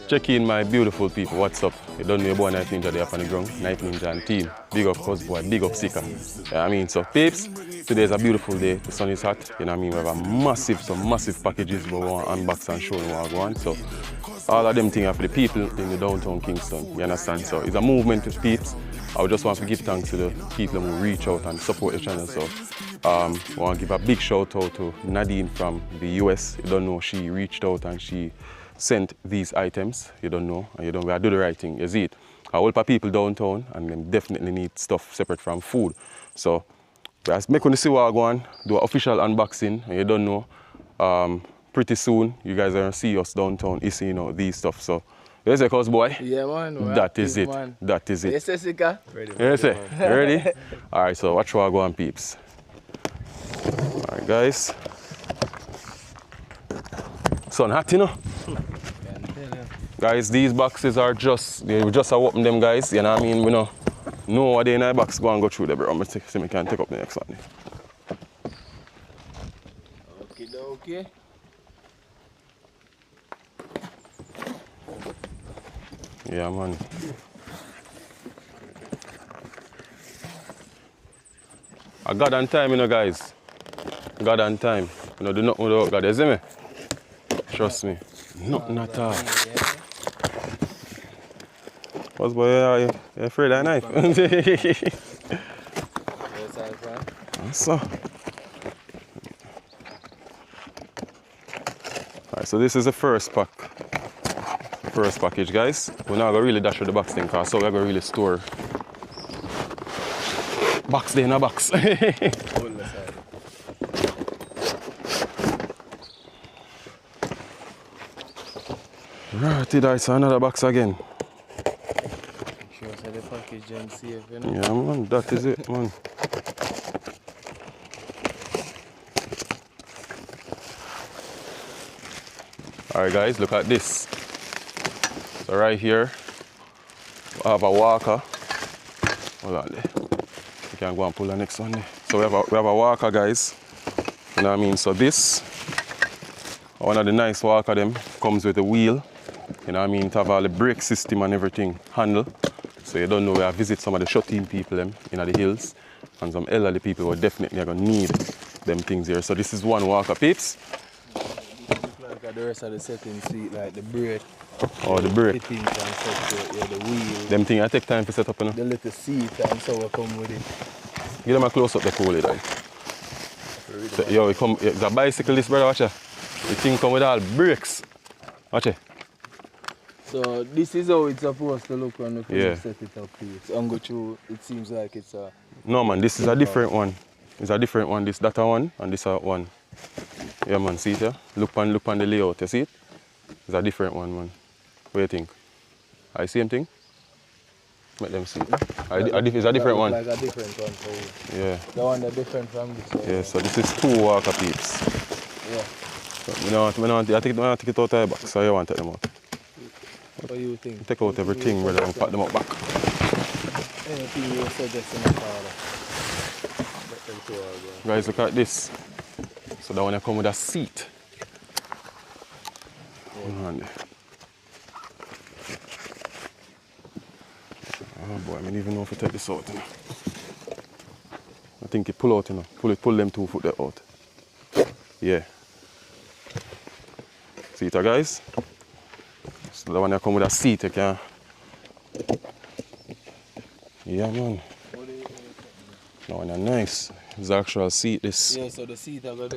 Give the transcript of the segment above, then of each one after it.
Check in my beautiful people, what's up? You don't know your boy Knife Ninja there up on the ground, Knife Ninja and team. Big up Cuz boy, big up Sika. I mean, so peeps, today is a beautiful day, the sun is hot, you know what I mean? We have some massive packages we want to unbox and show you what we want. So all of them things are for the people in the downtown Kingston, you understand? So it's a movement of peeps. I just want to give thanks to the people who reach out and support the channel. So I want to give a big shout out to Nadine from the US. You don't know, she reached out and she sent these items. You don't know, and you don't do the right thing. You see it. A whole lot of people downtown and them definitely need stuff separate from food. So let's make you see what I go on, do an official unboxing, and you don't know. Pretty soon you guys are gonna see us downtown, you see, you know, these stuff. So you say, Cuz boy? Yeah, man. That is it. Man. That is it. Yes, Jessica. Ready. You say, you ready? Alright, so watch what I go on, peeps. Alright, guys. Sun hot, you know? Guys, these boxes are we just open them, guys. You know what I mean? We know what they in the box. Go and go through the bro. I'm gonna see me can take up the next one. Okay. Yeah, man. I got on time, you know, guys. God on time. You know, do nothing without God. You see me? Trust me. Nothing at all. What's boy? You afraid of a knife? So. Alright, so this is the first package, guys. We're not gonna really dash with the box thing, cause so we're gonna really store box there in a box. Right, that's another box again. Sure, so the package and safe, you know? Yeah, man, that is it, man. Alright, guys, look at this. So right here, we have a walker. Hold on there. You can go and pull the next one there. So we have a walker, guys. You know what I mean? So this, one of the nice walker them, comes with a wheel. You know what I mean? To have all the brake system and everything handle. So you don't know where I visit some of the shut-in people them in the hills. And some elderly people who definitely are gonna need them things here. So this is one walker, peeps. Like the rest of the setting seat, like the brake. Oh, the brake. Fittings and stuff, yeah, the wheel. Them things I take time to set up, you know? The little seat and so will come with it. Give them a close up the cool like. So, yo, it's a bicycle this brother, watch it. The thing come with all brakes. Watch it. So this is how it's supposed to look when you set it up here. And go through, it seems like it's a... No man, this is a different one. It's a different one. This that one and this one. Yeah man, see it here? Look on the layout, you see it? It's a different one, man. What do you think? I same thing? Let them see it. It's a different one. Like a different one for you. Yeah. The one that's different from this one. Yeah, so this is 2 walker peeps. Yeah. So, I take it out of the box, so you want to take them out. What do you think? Take out everything, brother, and pack them out back. Anything you suggest in the car? Guys, look at this. So that one come with a seat. Yeah. Oh boy, I don't even know if I take this out. You know. I think you pull out, you know. Pull them 2 foot there out. Yeah. See it, guys? So the one that come with a seat, you can. Yeah, man. That one is nice. It's the actual seat. This. Yeah, so the seat are good.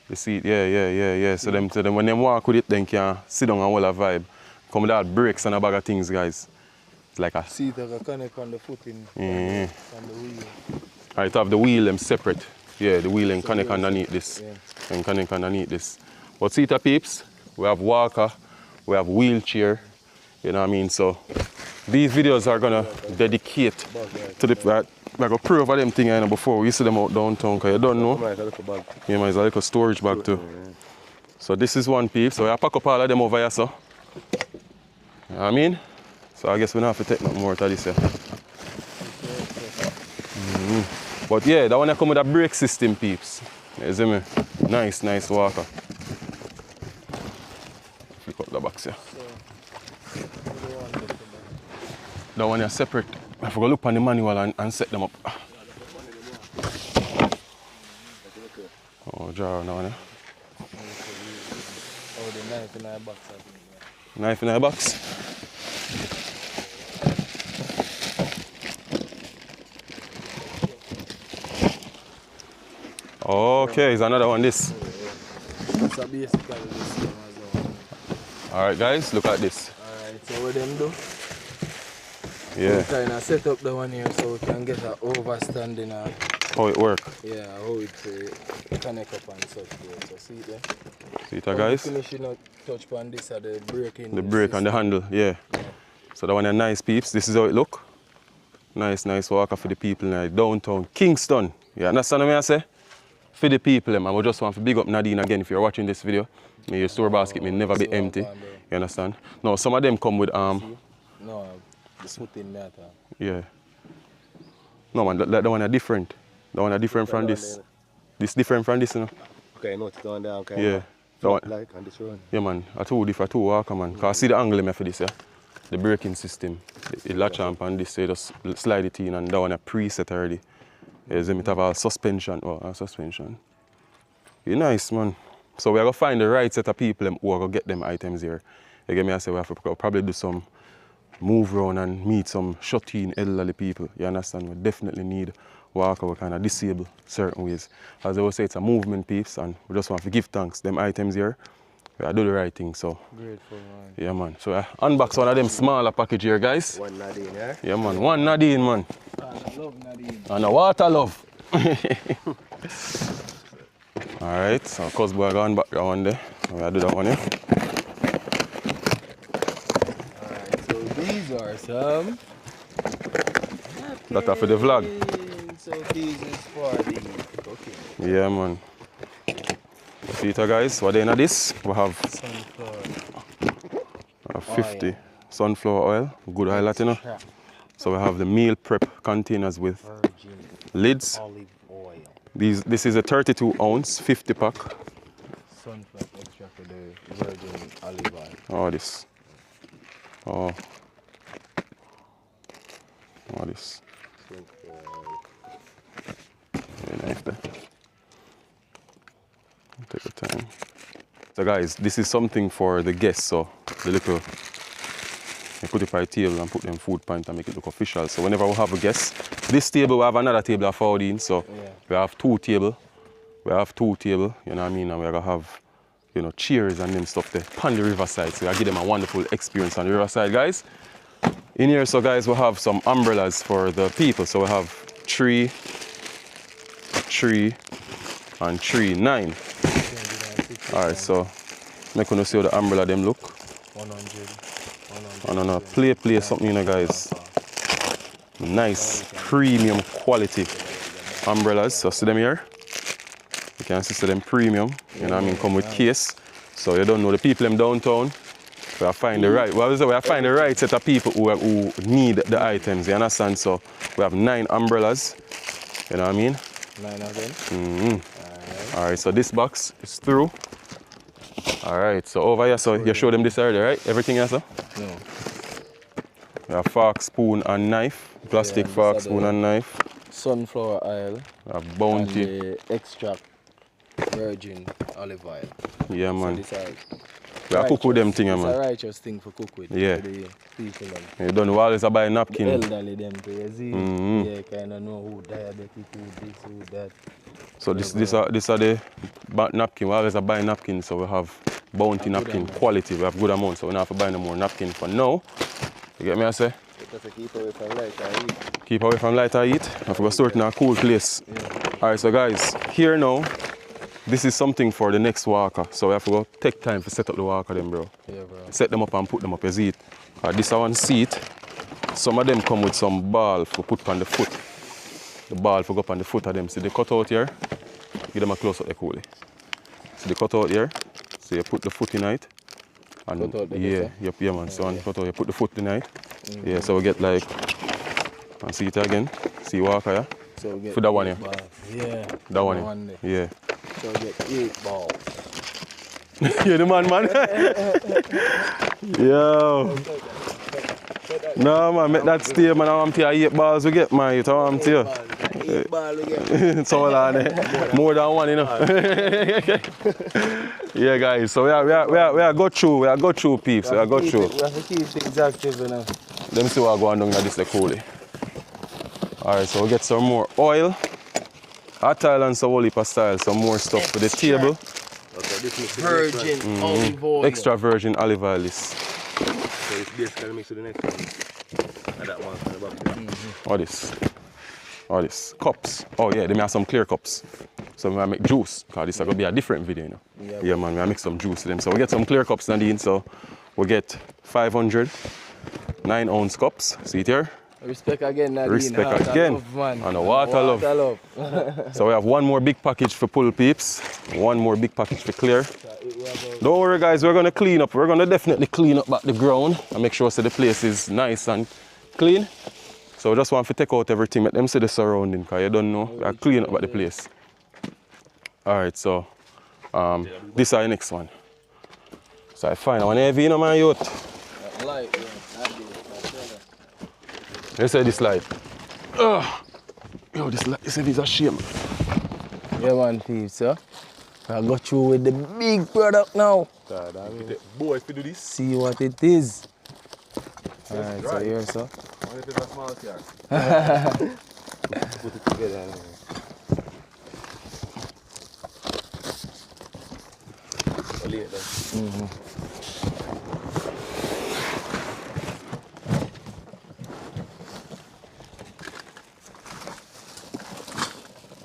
The seat, yeah. So them when they walk with it, then can sit down and hold a vibe. Come with all brakes and a bag of things, guys. It's like a seat are connect on the footing on the wheel. Alright, have the wheel them separate. Yeah, the wheel and connect underneath this. Yeah. And connect underneath this. But see it, peeps, we have walker, we have wheelchair, you know what I mean? So these videos are gonna dedicate to the like a proof of them thing I know before we see them out downtown, because you don't know. Yeah, man, it's a little storage bag too. So this is one, peeps. So I pack up all of them over here, so. You know what I mean? So I guess we don't have to take nothing more to this here. But yeah, that one come with a brake system, peeps. You see me? Nice walker. flick up the box here. So, That one is separate. I forgot to look on the manual and set them up. Oh, jar now, eh? Oh, the knife in our box. Knife in our box. Okay, it's another one this. That's a basically the same as well. Alright guys, look at this. Alright, so what them do? Yeah. We kind of set up the one here so we can get an overstanding of How it work. yeah, how it connect up and such there. So see it there? See it guys? Finishing up touch on this are the braking. The brake and the handle, yeah. So that one are nice peeps. This is how it look. Nice walker for the people in downtown Kingston. You understand what I say? For the people, I just want to big up Nadine again. If you're watching this video, may your store basket may never be empty. You understand? No, some of them come with No, the smooth in that. Yeah. No man, that one are different. That one are different from this. This different from this, you know. Okay, no, it's going down. Okay. Yeah. That one, Like on this run. yeah man, I two different two walker man. Cause I see the angle for this, yeah. The braking system. It latch on and this, so you just slide it in and that one a preset already. Yeah, so it have a suspension. Oh, a suspension. It's nice, man. So we are going to find the right set of people who are going to get them items here. You get me? I say we have to probably do some move around and meet some shut-in elderly people. You understand? We definitely need walker who kind of disable certain ways. As I always say, it's a movement piece and we just want to give thanks. Them items here, we do the right thing. So Grateful, man. yeah, man. So I unbox one of them smaller package here, guys. One Nadine, yeah? Yeah, man. One Nadine, man. I love Nadine. And a water love. Alright, so cuz boy going back that one there. We'll do that one here. Alright, so these are some That are for the vlog. So these is for the cooking. Yeah, man. See it, guys. What in this? We have Sunflower 50 sunflower oil, good oil, Latino. So we have the meal prep containers with virgin lids. olive oil. This is a 32 ounce, 50 pack. Sunflower extract for the virgin olive oil. Oh, this. Oh. Oh, this. Very nice there. Take your time. So guys, this is something for the guests. So the little, you put it by table and put them food point and make it look official. So whenever we have a guest, this table we have another table of 14. So Yeah. we have two table. We have two table, you know what I mean, and we're gonna have, you know, chairs and them stuff there on the riverside. So I give them a wonderful experience on the riverside, guys. In here, so guys, we have some umbrellas for the people. So we have 3, 3, and 3, 9. Alright, so make you see how the umbrella them look. 100. And on a play something, you know, guys. Nice premium quality umbrellas. So see them here. You can see them premium. You know what I mean? Come with case. So you don't know the people them downtown. We have find the right. Well, we have find the right set of people who need the items. You understand? So we have 9 umbrellas. You know what I mean? 9 of them. Mm-hmm. Alright, so this box is through. Alright, so over here, so you show them this already, right? Everything else, sir? No. We have fork, spoon, and knife. Plastic fork, spoon, and knife. Sunflower oil. We have bounty. And the extract virgin olive oil. Yeah, man. So this are We have cook with them thing, It's a man. righteous thing for cook with. Yeah. For the people. You don't know always buy a The napkin. elderly them too, you see? Mhm. Yeah, kind of know who diabetic, who this, who that. So this are the napkin. We always buy napkin, so we have bounty napkin quality. We have good amount, so we don't have to buy no more napkin for now. You get me, I say? Because I keep away from light I eat. Keep away from light I eat. I have to store it in a cool place. Yeah. Alright, so guys, here now, this is something for the next walker. So we have to go take time to set up the walker them, bro. Yeah, bro. Set them up and put them up, you see it. This one seat. Some of them come with some ball for put on the foot. The ball for go up on the foot of them. See the cut out here? Give them a close up there coolly. See the cut out here? So you put the foot in it. And Cut out the yeah, base, yep, yeah man. So on cut out, you put the foot in it. Yeah, so we get like, and see it again. See walker, yeah? So we get For that one, 8 yeah. balls. Yeah. That one, there. yeah. So we get 8 balls. You the man. Yo. No man, make that stay man. I want to 8 balls we get man. You know what I'm saying? 8 ball we get. It's all on it. More than one, you know. Yeah guys, so we are go through, peeps. We are go through. We have to keep things active you know. Them see what going down this the coolie. Alright, so we get some more oil. Hot oil and some olive style, some more stuff for the table. Okay, this mix Virgin olive oil. Extra virgin olive oil is. So it's basically mix with the next one. And that one from the bottom. All this. Cups. Oh yeah, they may have some clear cups. So we make juice, because this is going to be a different video, you know. Yeah man, we mix some juice to them. So we get some clear cups, Nadine. So we get 500 9-ounce cups. See it here? Respect again, Nadine. Respect again. Love, man. And a water love. So we have one more big package for pull peeps. One more big package for clear. Don't worry guys, we're going to clean up. We're going to definitely clean up back the ground and make sure so the place is nice and clean. So we just want to take out everything, let them see the surrounding, because you don't know, we are clean up back the place. Alright, so this is the next one. So I find one heavy, you know man, youth. You say this light. Yo, this light, you say this is a shame. Yeah man, peeps, huh? I got through with the big product now. Boy, if you do this. See what it is. Alright, so here, so. What if it's a small car? Put it together. I'll leave it then.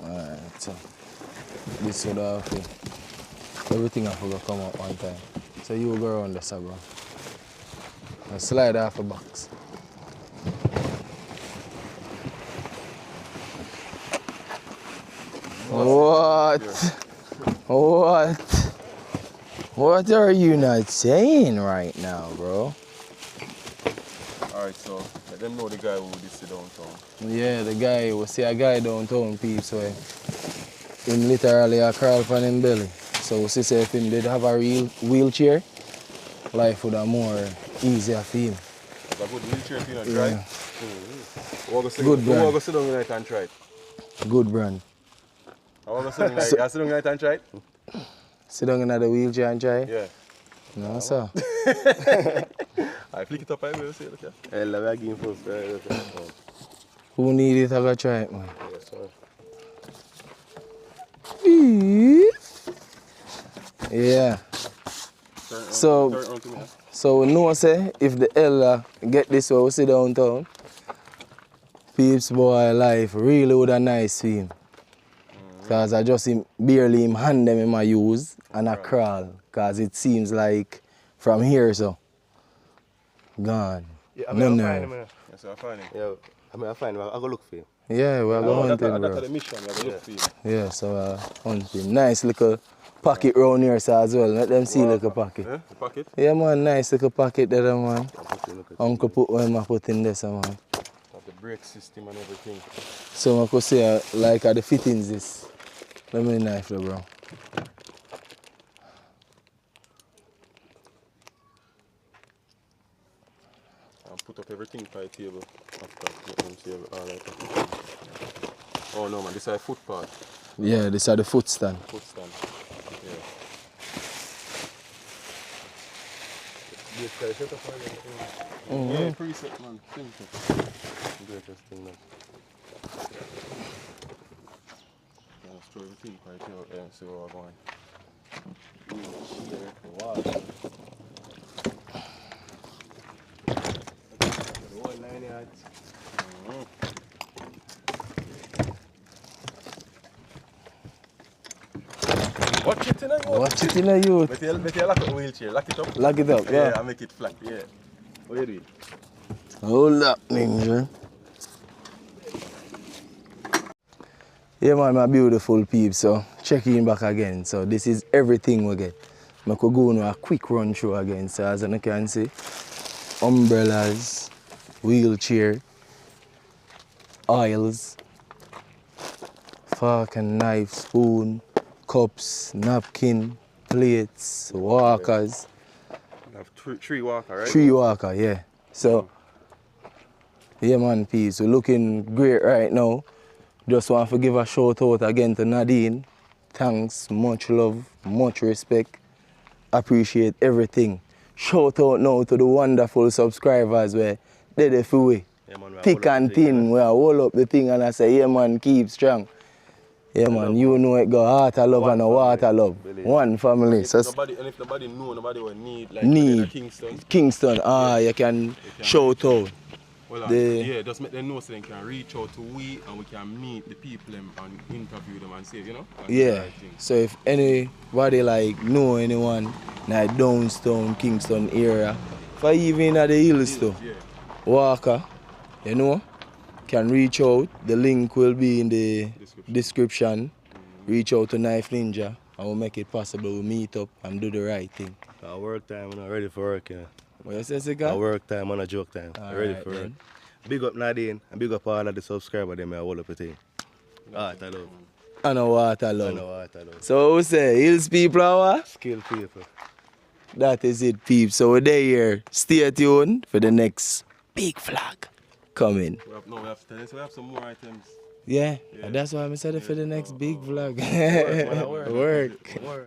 Alright, so. This would have to. Everything I forgot come up one time. So you go around this, bro. And slide off a box. What are you not saying right now, bro? Alright, so let them know the guy who this downtown. Yeah, the guy, we see a guy downtown, peeps, so him literally a crawl from him belly. So we see if him did have a real wheelchair, life would have more easier for him. It's a good wheelchair if you not try. Yeah. Good brand. I want to sit down tonight and try it. Good brand. I want to sit down tonight and try it. Sit down in the wheelchair and try? Yeah. No, sir. I flick it up, I will see it. Hey, we are getting first. Who need it, I gotta try it, man. Yes, sir. Yeah. So we know say if the elder get this way we see downtown, peeps boy life really would a nice for him. Cause I just barely him hand them in I use and I crawl. Cause it seems like from here so gone. Yeah, no. Yes, I find him. Yeah, I find him. I'll go look for him. Yeah, we're going to hunt him, bro. That's the mission, we're going to look for him. Yeah, so hunt him. Nice little pocket round here so as well. Let them see little pocket. Yeah, the pocket? Yeah, man, nice little pocket there, man. Uncle put one I put in there, so, man. Have the brake system and everything. So I could say, like, the fittings is. Let me knife there, bro. I'll put up everything by the table after getting table. All right. Oh no, man, this is a foot part. Yeah, this is the foot stand. Foot stand. Yeah. Yeah, preset, man. Simple. Greatest thing, man. Let's throw everything by the table and see where we're going. Wow. Watch it in a youth. Watch it in a youth. But you lock up the wheelchair, lock it up. Lock it up, yeah. Yeah, and make it flat, yeah. What you do? Hold up, ninja. Yeah, man, my beautiful peeps. So, check in back again. So, this is everything we get. I could go on a quick run through again. So, as you can see, umbrellas, wheelchair, oils, fork and knife, spoon, cups, napkin, plates, walkers. You have three walker, right? 3 walker, yeah. So, yeah man, peace. We're looking great right now. Just want to give a shout out again to Nadine. Thanks, much love, much respect. Appreciate everything. Shout out now to the wonderful subscribers where they the free. Yeah, man, we are Thick all up and the thing, thin, we are hold up the thing and I say, yeah man, keep strong. Yeah man, you know it go heart of love and a water love. Believe. One family. If So nobody know, nobody will need, like need Kingston. Kingston, you can shout out. Well, The- yeah, just make them know so they can reach out to we and we can meet the people and interview them and say, you know? And do the Yeah. right thing. So if anybody like know anyone like downtown Kingston area, if I even at the hills too, Yeah. Walker, you know, can reach out. The link will be in the description. Reach out to Knife Ninja and we'll make it possible we meet up and do the right thing. Our work time, I'm not ready for work, yeah. What you say, Sika? Our work time, on a joke time. All Ready right, for work. then. Big up Nadine and big up all of the subscribers, them, I hold up a thing. Heart of love. And a water I love. know heart of love. So we say, hills people are what? Skill people. That is it, peeps. So we're there here. Stay tuned for the next big flag coming. We have to tell them, so we have some more items. Yeah, Yeah. that's why I'm excited for the next big vlog. Work, man, work. Work. Work.